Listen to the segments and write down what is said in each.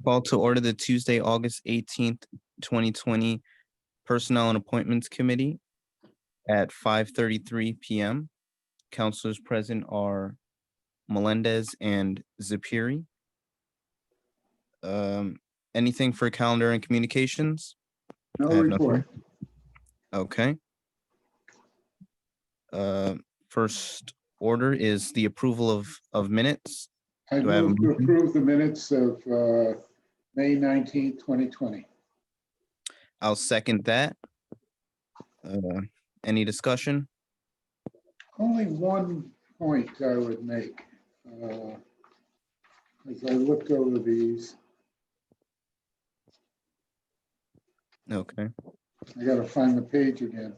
Call to order the Tuesday, August 18th, 2020 Personnel and Appointments Committee at 5:33 p.m. Councilors present are Melendez and Zapiri. Anything for calendar and communications? No I have report. nothing. Okay. First order is the approval of minutes. I Do I have a move to motion? approve the minutes of May 19th, 2020. I'll second that. Any discussion? Only one point I would make as I looked over these. Okay. I got to find the page again.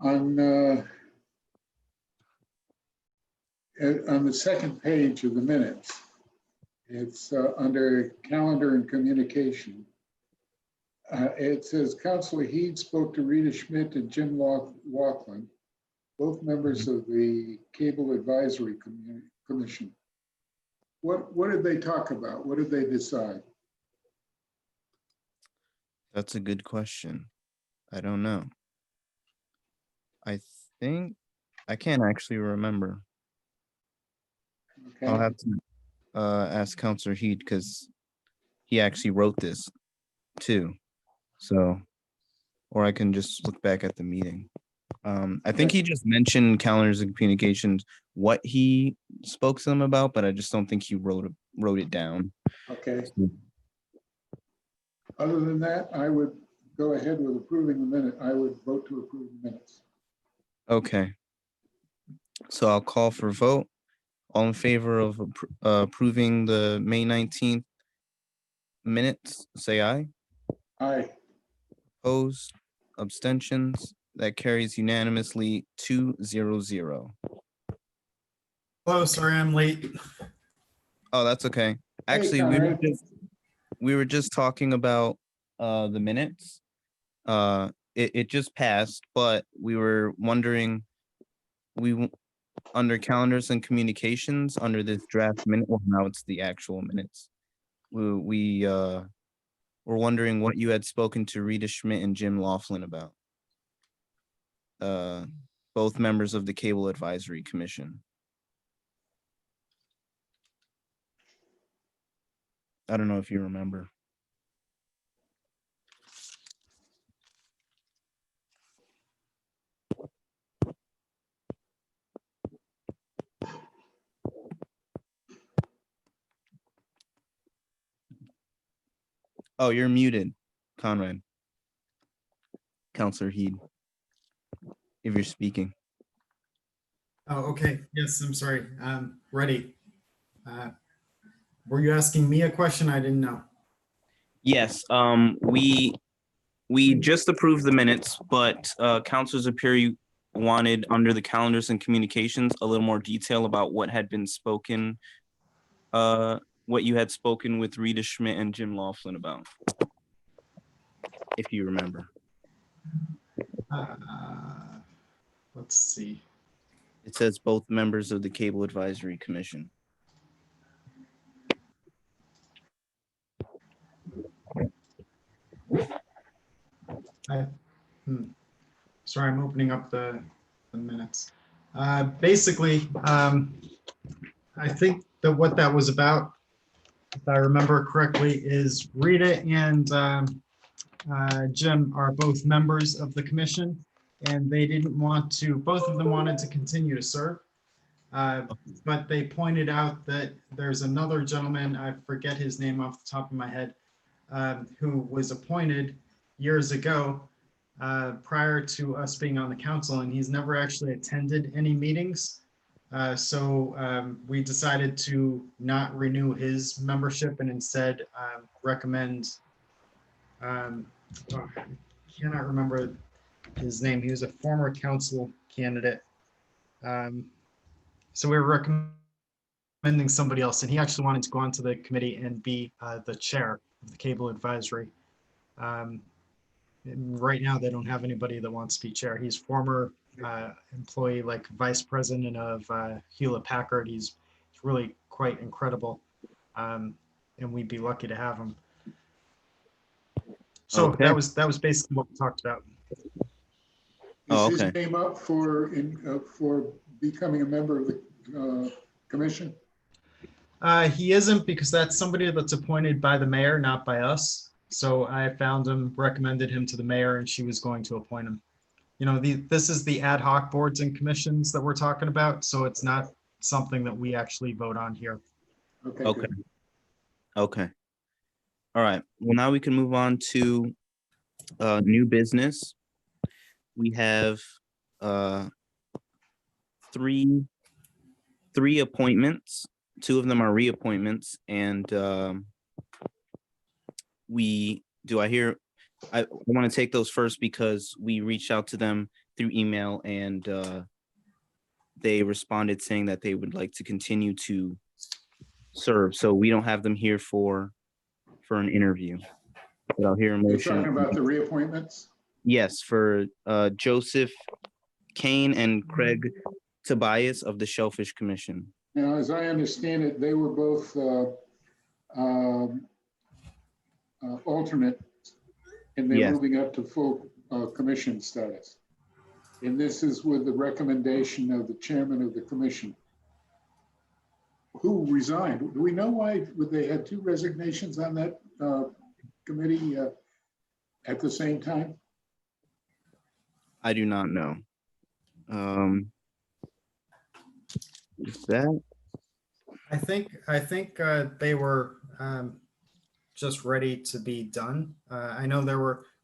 On the second page of the minutes, it's under calendar and communication. It says Councilor Heed spoke to Rita Schmidt and Jim Laughlin, both members of the Cable Advisory Commission. What did they talk about? What did they decide? That's a good question. I don't know. I think I can't actually remember. Okay. I'll have to ask Councilor Heed because he actually wrote this too. So, or I can just look back at the meeting. I think he just mentioned calendars and communications, what he spoke to them about, but I just don't think he wrote it down. Okay. Other than that, I would go ahead with approving the minute. I would vote to approve the minutes. Okay. So I'll call for a vote. All in favor of approving the May 19th minutes, say aye. Aye. Opposed, abstentions, that carries unanimously 2-0-0. Hello, sorry I'm late. Oh, that's okay. Actually, Conrad. we were just talking about the minutes. It just passed, but we were wondering, under calendars and communications, under this draft minute, well, now it's the actual minutes. We were wondering what you had spoken to Rita Schmidt and Jim Laughlin about. Both members of the Cable Advisory Commission. I don't know if you remember. Oh, you're muted, Conrad. Councilor Heed, if you're speaking. Oh, okay. Yes, I'm sorry. Ready. Were you asking me a question? I didn't know. Yes, we just approved the minutes, but Councilor Zapiri wanted, under the calendars and communications, a little more detail about what had been spoken, what you had spoken with Rita Schmidt and Jim Laughlin about, if you remember. Let's see. It says both members of the Cable Advisory Commission. Sorry, I'm opening up the minutes. Basically, I think that what that was about, if I remember correctly, is Rita and Jim are both members of the commission, and they didn't want to, both of them wanted to continue to serve. But they pointed out that there's another gentleman, I forget his name off the top of my head, who was appointed years ago prior to us being on the council, and he's never actually attended any meetings. So we decided to not renew his membership and instead recommend, I cannot remember his name. He was a former council candidate. So we were recommending somebody else, and he actually wanted to go onto the committee and be the chair of the Cable Advisory. Right now, they don't have anybody that wants to be chair. He's former employee, like vice president of Hewlett Packard. He's really quite incredible. and we'd be lucky to have him. So Okay. that was basically what we talked about. Oh, Is his okay. name up for becoming a member of the commission? He isn't, because that's somebody that's appointed by the mayor, not by us. So I found him, recommended him to the mayor, and she was going to appoint him. You know, this is the ad hoc boards and commissions that we're talking about, so it's not something that we actually vote on here. Okay, Okay. good. Okay. All right. Well, now we can move on to new business. We have three appointments. Two of them are reappointments, and I want to take those first because we reached out to them through email, and they responded saying that they would like to continue to serve. So we don't have them here for an interview. But I'll hear a You're motion. talking about the reappointments? Yes, for Joseph Kane and Craig Tobias of the Shellfish Commission. Now, as I understand it, they were both alternate, and they're Yes. moving up to full commission status. And this is with the recommendation of the chairman of the commission, who resigned. Do we know why they had two resignations on that committee at the same time? I do not know. Is that? I think they were just ready to be done. I know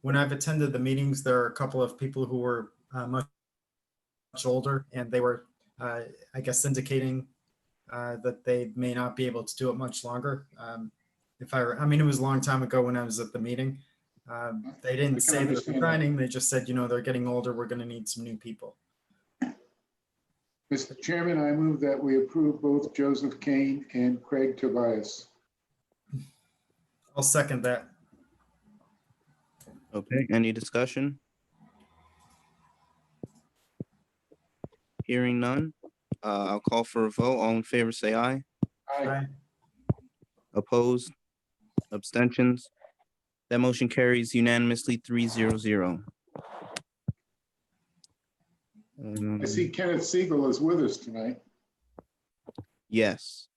when I've attended the meetings, there are a couple of people who were much older, and they were, I guess, indicating that they may not be able to do it much longer. I mean, it was a long time ago when I was at the meeting. They didn't say they're resigning. They just said, they're getting older. We're going to need some new people. Mr. Chairman, I move that we approve both Joseph Kane and Craig Tobias. I'll second that. Okay, any discussion? Hearing none, I'll call for a vote. All in favor, say aye. Aye. Opposed? Abstentions? That motion carries unanimously 3-0-0. I see Kenneth Siegel is with us tonight. Yes,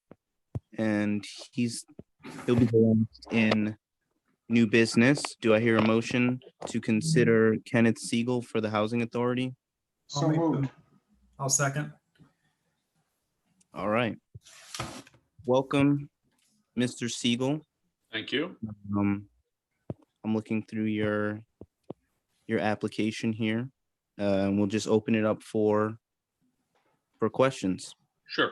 and he'll be going in new business. Do I hear a motion to consider Kenneth Siegel for the Housing Authority? So moved. I'll second. All right. Welcome, Mr. Siegel. Thank you. I'm looking through your application here. And we'll just open it up for questions. Sure.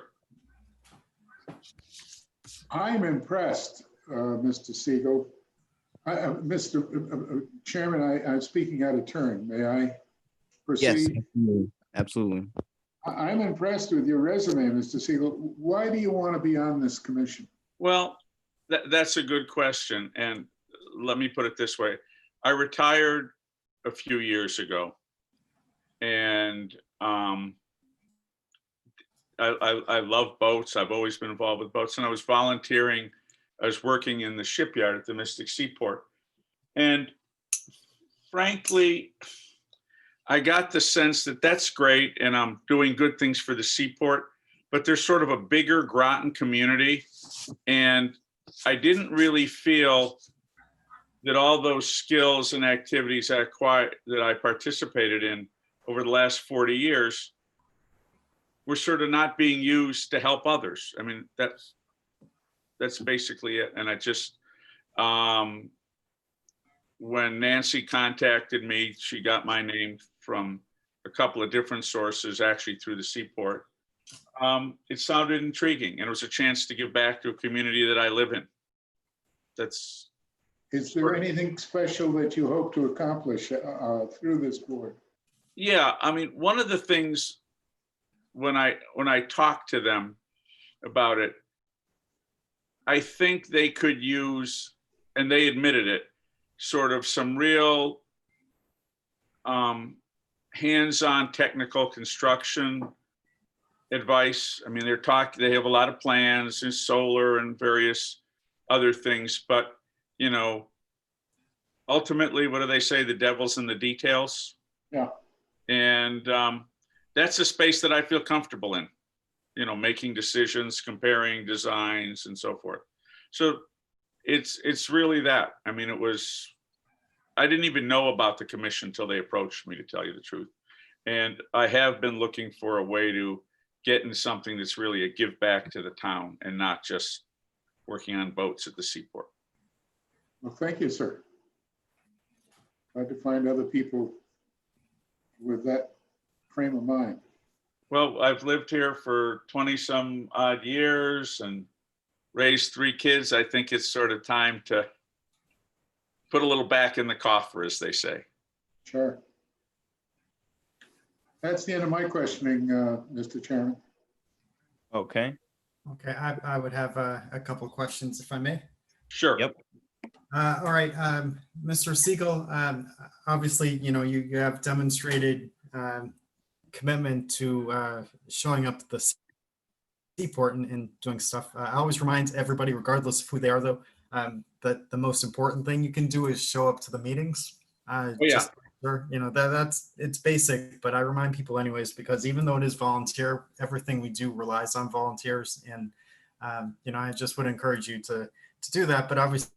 I'm impressed, Mr. Siegel. Mr. Chairman, I'm speaking out of turn. May I proceed? Yes, absolutely. I'm impressed with your resume, Mr. Siegel. Why do you want to be on this commission? Well, that's a good question. And let me put it this way. I retired a few years ago. And I love boats. I've always been involved with boats. And I was volunteering. I was working in the shipyard at the Mystic Seaport. And frankly, I got the sense that that's great and I'm doing good things for the seaport, but there's sort of a bigger Groton community. And I didn't really feel that all those skills and activities that I participated in over the last 40 years were sort of not being used to help others. I mean, that's basically it. And I just, when Nancy contacted me, she got my name from a couple of different sources, actually through the seaport. It sounded intriguing, and it was a chance to give back to a community that I live in. Is there anything special that you hope to accomplish through this board? Yeah, I mean, one of the things when I talked to them about it, I think they could use, and they admitted it, sort of some real hands-on technical construction advice. I mean, they have a lot of plans in solar and various other things, but, you know, ultimately, what do they say? The devil's in the details. Yeah. And that's a space that I feel comfortable in, you know, making decisions, comparing designs and so forth. So it's really that. I mean, I didn't even know about the commission until they approached me, to tell you the truth. And I have been looking for a way to get in something that's really a give back to the town and not just working on boats at the seaport. Well, thank you, sir. Glad to find other people with that frame of mind. Well, I've lived here for 20 some odd years and raised 3 kids. I think it's sort of time to put a little back in the coffer, as they say. Sure. That's the end of my questioning, Mr. Chairman. Okay. Okay, I would have a couple of questions if I may. Sure. Yep. All right, Mr. Siegel, obviously, you know, you have demonstrated commitment to showing up to the seaport and doing stuff. I always remind everybody, regardless of who they are, though, that the most important thing you can do is show up to the meetings. Yeah. You know, it's basic, but I remind people anyways, because even though it is volunteer, everything we do relies on volunteers. And, you know, I just would encourage you to do that. But obviously,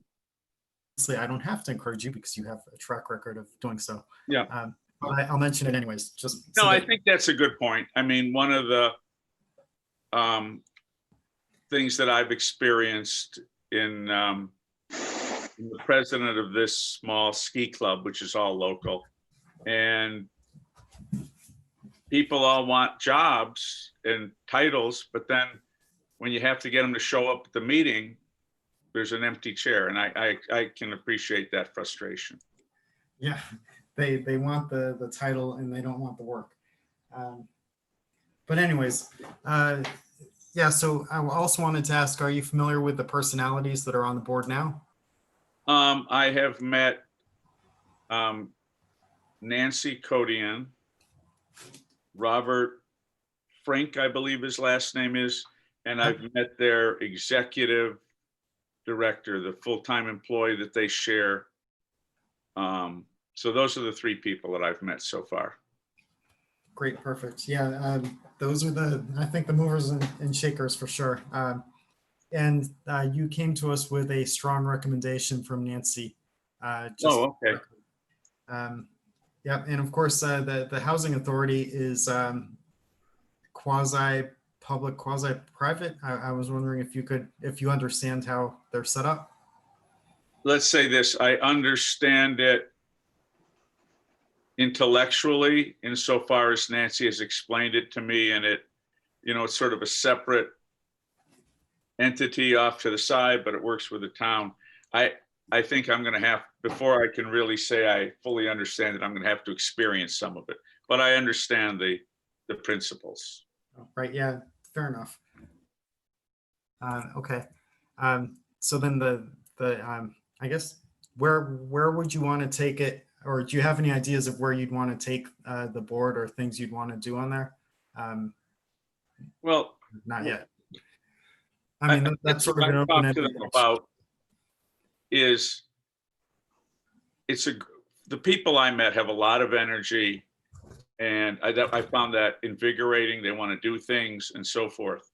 I don't have to encourage you because you have a track record of doing so. Yeah. But I'll mention it anyways. Just No, so I that- think that's a good point. I mean, one of the things that I've experienced in the president of this small ski club, which is all local, and people all want jobs and titles, but then when you have to get them to show up at the meeting, there's an empty chair, and I can appreciate that frustration. Yeah, they want the title and they don't want the work. But anyways, yeah, so I also wanted to ask, are you familiar with the personalities that are on the board now? I have met Nancy Codian, Robert Frank, I believe his last name is, and I've met their executive director, the full-time employee that they share. So those are the 3 people that I've met so far. Great, perfect. Yeah, those are I think the movers and shakers for sure. And you came to us with a strong recommendation from Nancy. Oh, okay. Yeah, and of course, the housing authority is quasi-public, quasi-private. I was wondering if you understand how they're set up. Let's say this, I understand it intellectually insofar as Nancy has explained it to me, and it, you know, it's sort of a separate entity off to the side, but it works with the town. I think I'm going to have, before I can really say I fully understand it, I'm going to have to experience some of it, but I understand the principles. Right, yeah, fair enough. Okay, so then I guess where would you want to take it, or do you have any ideas of where you'd want to take the board or things you'd want to do on there? Well, Not yet. I mean, that's sort of an what I talked to open-ended them about is the people I met have a lot of energy, and I found that invigorating. They want to do things and so forth.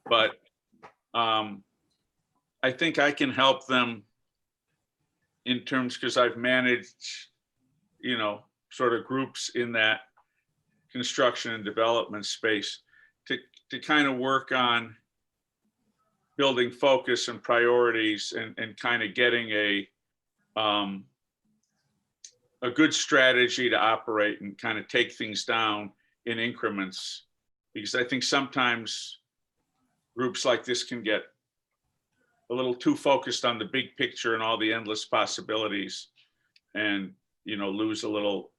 But I think I can help them in terms, because I've managed, you know, sort of groups in that construction and development space to kind of work on building focus and priorities and kind of getting a good strategy to operate and kind of take things down in increments. Because I think sometimes groups like this can get a little too focused on the big picture and all the endless possibilities, and, you know, lose a little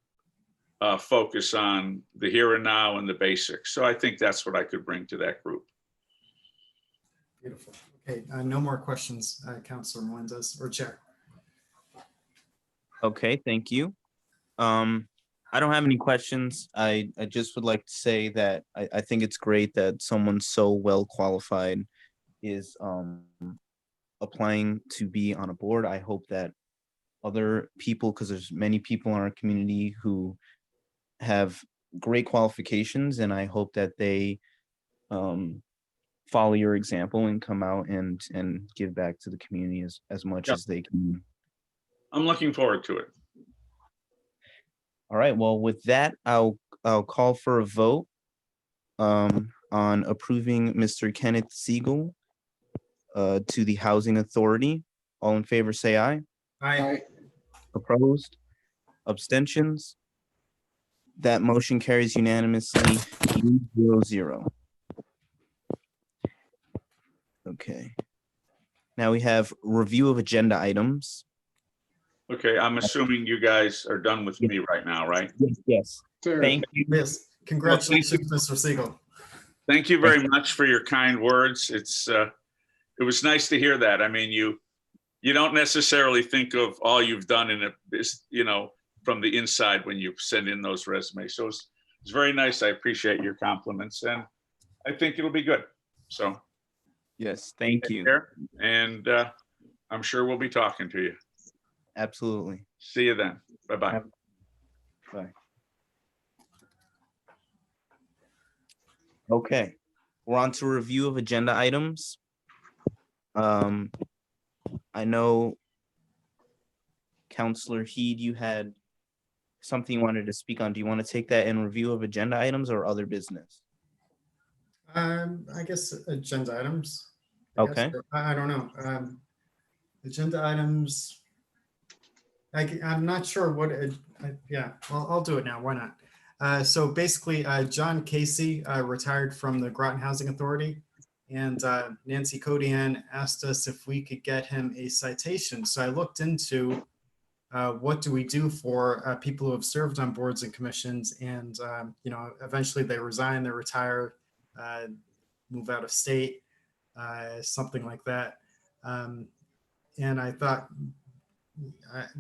focus on the here and now and the basics. So I think that's what I could bring to that group. Beautiful. Okay, no more questions, Councilor Melendez or Chair. Okay, thank you. I don't have any questions. I just would like to say that I think it's great that someone so well qualified is applying to be on a board. I hope that other people, because there's many people in our community who have great qualifications, and I hope that they follow your example and come out and give back to the community as much Yep. as they can. I'm looking forward to it. All right, well, with that, I'll call for a vote on approving Mr. Kenneth Siegel to the Housing Authority. All in favor, say aye. Aye. Opposed? Abstentions? That motion carries unanimously 0-0. Okay. Now we have review of agenda items. Okay, I'm assuming you guys are done with me right now, right? Yes. Sir, Thank you. Yes, congratulations, Mr. Siegel. Thank you very much for your kind words. It was nice to hear that. I mean, you don't necessarily think of all you've done in from the inside when you send in those resumes. So it's very nice. I appreciate your compliments, and I think it'll be good. So Yes, thank take you. care, and I'm sure we'll be talking to you. Absolutely. See you then. Bye-bye. Bye. Okay, we're on to review of agenda items. I know Counselor Heed, you had something you wanted to speak on. Do you want to take that in review of agenda items or other business? I guess agenda items. I guess. Okay. I don't know. Agenda items. I'm not sure what. Yeah, well, I'll do it now. Why not? So basically, John Casey retired from the Groton Housing Authority, and Nancy Codian asked us if we could get him a citation. So I looked into what do we do for people who have served on boards and commissions, and eventually they resign, they retire, move out of state, something like that. And I thought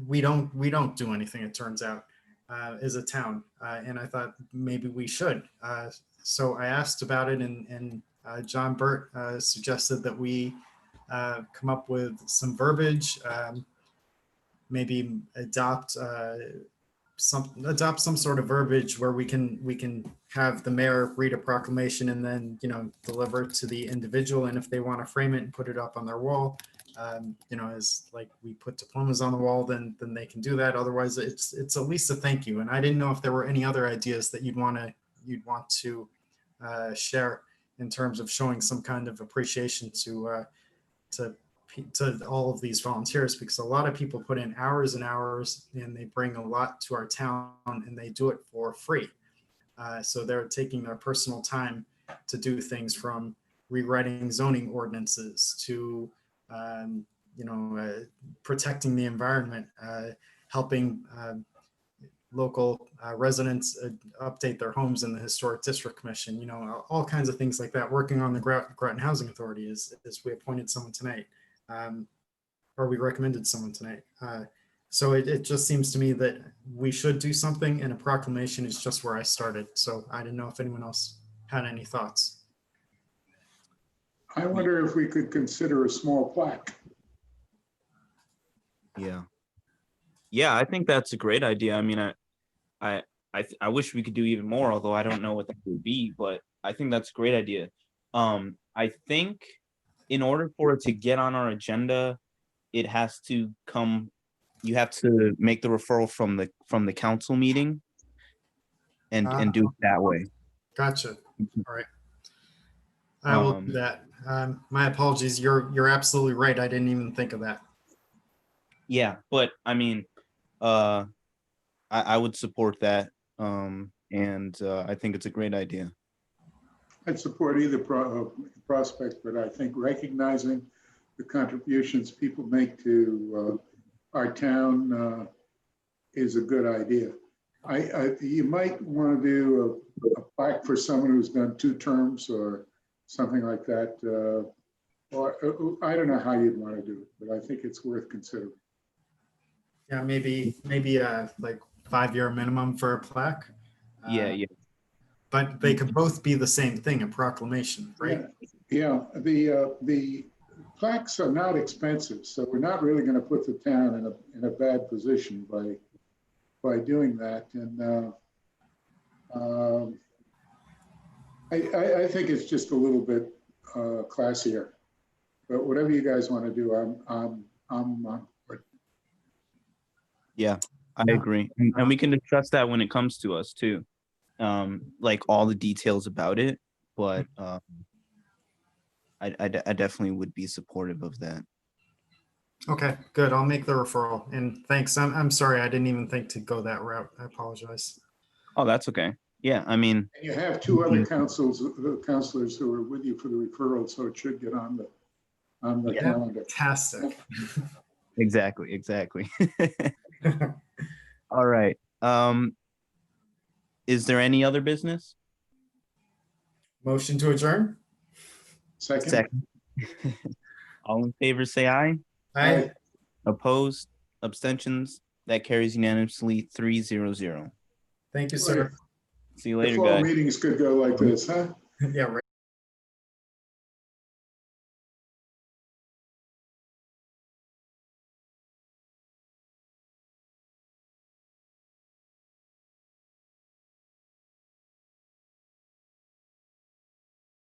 we don't do anything, it turns out, as a town, and I thought maybe we should. So I asked about it, and John Burt suggested that we come up with some verbiage, maybe adopt some sort of verbiage where we can have the mayor read a proclamation and then deliver it to the individual, and if they want to frame it and put it up on their wall, as like we put diplomas on the wall, then they can do that. Otherwise, it's at least a thank you. And I didn't know if there were any other ideas that you'd want to share in terms of showing some kind of appreciation to all of these volunteers, because a lot of people put in hours and hours and they bring a lot to our town and they do it for free. So they're taking their personal time to do things from rewriting zoning ordinances to protecting the environment, helping local residents update their homes in the Historic District Commission, all kinds of things like that, working on the Groton Housing Authority as we appointed someone tonight, or we recommended someone tonight. So it just seems to me that we should do something, and a proclamation is just where I started. So I didn't know if anyone else had any thoughts. I wonder if we could consider a small plaque. Yeah, I think that's a great idea. I mean, I wish we could do even more, although I don't know what that would be, but I think that's a great idea. I think in order for it to get on our agenda, it has to come, you have to make the referral from the council meeting and do it that way. Gotcha. All right. I will do that. My apologies. You're absolutely right. I didn't even think of that. Yeah, but I mean, I would support that, and I think it's a great idea. I'd support either prospect, but I think recognizing the contributions people make to our town is a good idea. You might want to do a plaque for someone who's done 2 terms or something like that. Or I don't know how you'd want to do it, but I think it's worth considering. Yeah, maybe like 5-year minimum for a plaque. Yeah. But they could both be the same thing, a proclamation, right? Yeah. The plaques are not expensive, so we're not really going to put the town in a bad position by doing that. And I think it's just a little bit classier. But whatever you guys want to do, I'm on board. Yeah, I Yeah. agree. And we can discuss that when it comes to us too. Like all the details about it, but I definitely would be supportive of that. Okay, good. I'll make the referral. And thanks. I'm sorry. I didn't even think to go that route. I apologize. Oh, that's okay. Yeah, I mean, And you have two other counselors who are with you for the referral, so it should get on the Yeah. calendar. Fantastic. exactly. All right. Is there any other business? Motion to adjourn? Second. All in favor, say aye. Aye. Opposed, abstentions, that carries unanimously 3-0-0. Thank you, sir. See you The later, fall guys. meetings could go like this, huh? Yeah, right.